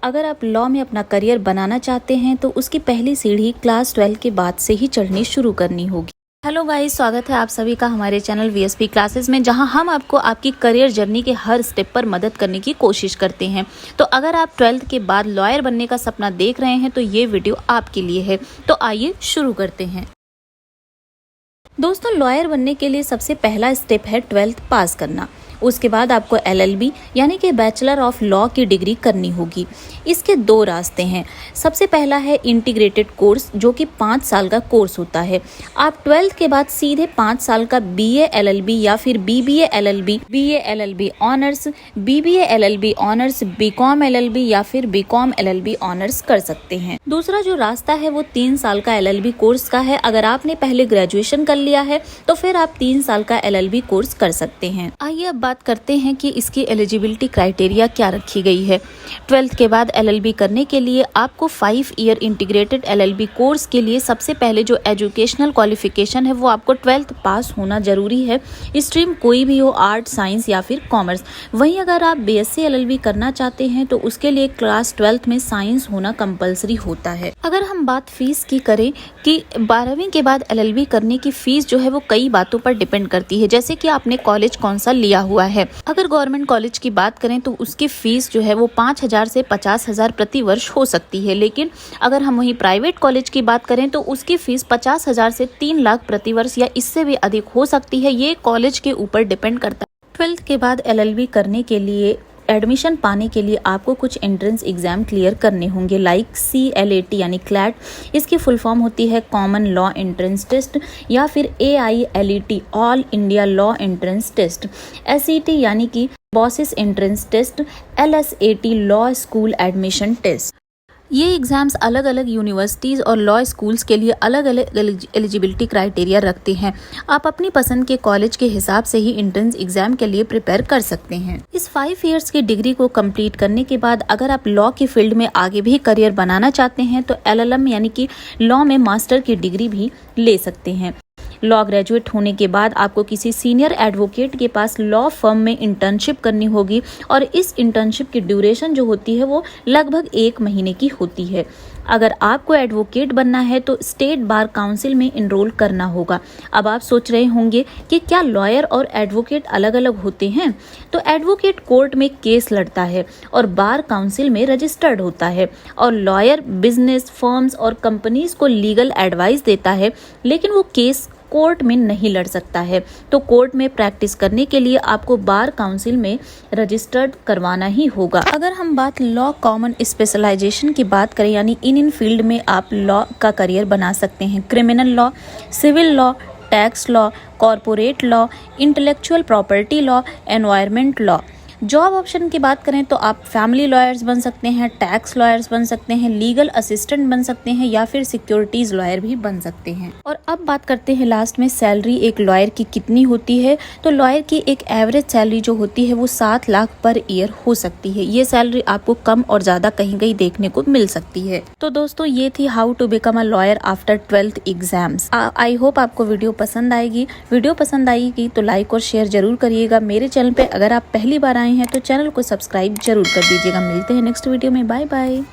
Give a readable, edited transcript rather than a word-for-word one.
अगर आप लॉ में अपना करियर बनाना चाहते हैं तो उसकी पहली सीढ़ी क्लास 12 के बाद से ही चढ़नी शुरू करनी होगी। हेलो गाइस, स्वागत है आप सभी का हमारे चैनल वीएसपी क्लासेस में, जहां हम आपको आपकी करियर जर्नी के हर स्टेप पर मदद करने की कोशिश करते हैं। तो अगर आप 12th के बाद लॉयर बनने का सपना देख रहे हैं तो ये वीडियो आपके लिए है। तो आइए शुरू करते हैं। दोस्तों, लॉयर बनने के लिए सबसे पहला स्टेप है 12th पास करना। उसके बाद आपको LLB यानी कि बैचलर ऑफ लॉ की डिग्री करनी होगी। इसके दो रास्ते हैं। सबसे पहला है इंटीग्रेटेड कोर्स, जो कि 5 साल का कोर्स होता है। आप 12th के बाद सीधे 5 साल का BA LLB या फिर BBA LLB, BA LLB honours, BBA LLB honours, BCom LLB या फिर BCom LLB ऑनर्स कर सकते हैं। दूसरा जो रास्ता है वो 3 साल का LLB कोर्स का है। अगर आपने पहले ग्रेजुएशन कर लिया है तो फिर आप 3 साल का LLB कोर्स कर सकते हैं। आइए अब बात करते हैं कि इसकी एलिजिबिलिटी क्राइटेरिया क्या रखी गई है। 12th के बाद LLB करने के लिए आपको 5 ईयर इंटीग्रेटेड LLB कोर्स के लिए सबसे पहले जो एजुकेशनल क्वालिफिकेशन है वो आपको 12th पास होना जरूरी है। स्ट्रीम कोई भी हो, आर्ट, साइंस या फिर कॉमर्स। वहीं अगर आप BSc LLB करना चाहते हैं तो उसके लिए क्लास 12th में साइंस होना कंपलसरी होता है। अगर हम बात फीस की करें कि 12वीं के बाद LLB करने की फीस जो है वो कई बातों पर डिपेंड करती है, जैसे कि आपने कॉलेज कौन सा लिया हुआ है। अगर गवर्नमेंट कॉलेज की बात करें तो उसकी फीस जो है वो 5,000 से 50,000 प्रति वर्ष हो सकती है। लेकिन अगर हम वहीं प्राइवेट कॉलेज की बात करें तो उसकी फीस 50,000 से 3 लाख प्रति वर्ष या इससे भी अधिक हो सकती है। ये कॉलेज के ऊपर डिपेंड करता है। 12th के बाद LLB करने के लिए एडमिशन पाने के लिए आपको कुछ एंट्रेंस एग्जाम क्लियर करने होंगे, लाइक CLAT यानी क्लैट। इसकी फुल फॉर्म होती है कॉमन लॉ एंट्रेंस टेस्ट, या फिर AILET all India law entrance test, SET यानी कि बॉसिस entrance test, LSAT law school admission test. ये एग्ज़ाम्स अलग अलग यूनिवर्सिटीज़ और लॉ स्कूल्स के लिए अलग अलग एलिजिबिलिटी क्राइटेरिया रखते हैं। आप अपनी पसंद के कॉलेज के हिसाब से ही एंट्रेंस एग्जाम के लिए प्रिपेयर कर सकते हैं। इस 5 इयर्स की डिग्री को कंप्लीट करने के बाद अगर आप लॉ की फील्ड में आगे भी करियर बनाना चाहते हैं तो LLM यानी कि लॉ में मास्टर की डिग्री भी ले सकते हैं। लॉ ग्रेजुएट होने के बाद आपको किसी सीनियर एडवोकेट के पास लॉ फर्म में इंटर्नशिप करनी होगी और इस इंटर्नशिप की ड्यूरेशन जो होती है वो लगभग 1 महीने की होती है। अगर आपको एडवोकेट बनना है तो स्टेट बार काउंसिल में इनरोल करना होगा। अब आप सोच रहे होंगे कि क्या लॉयर और एडवोकेट अलग अलग होते हैं? तो एडवोकेट कोर्ट में केस लड़ता है और बार काउंसिल में रजिस्टर्ड होता है, और लॉयर बिजनेस फर्म्स और कंपनीज को लीगल एडवाइस देता है, लेकिन वो केस कोर्ट में नहीं लड़ सकता है। तो कोर्ट में प्रैक्टिस करने के लिए आपको बार काउंसिल में रजिस्टर्ड करवाना ही होगा। अगर हम बात लॉ कॉमन स्पेशलाइजेशन की बात करें, यानी इन फील्ड में आप लॉ का करियर बना सकते हैं। Criminal law, civil law, tax law, corporate law, intellectual property law, environment law. Job option की बात करें तो आप फैमिली लॉयर्स बन सकते हैं, टैक्स लॉयर्स बन सकते हैं, लीगल असिस्टेंट बन सकते हैं या फिर सिक्योरिटीज लॉयर भी बन सकते हैं। और अब बात करते हैं लास्ट में सैलरी एक लॉयर की कितनी होती है। तो लॉयर की एक एवरेज सैलरी जो होती है वो 7 लाख पर ईयर हो सकती है। ये सैलरी आपको कम और ज्यादा कहीं कहीं देखने को मिल सकती है। तो दोस्तों, ये थी how to become a lawyer after 12th exams. I hope आपको वीडियो पसंद आएगी। वीडियो पसंद आएगी तो लाइक और शेयर जरूर करिएगा। मेरे चैनल पे अगर आप पहली बार आए हैं तो चैनल को सब्सक्राइब जरूर कर दीजिएगा। मिलते हैं नेक्स्ट वीडियो में। Bye bye.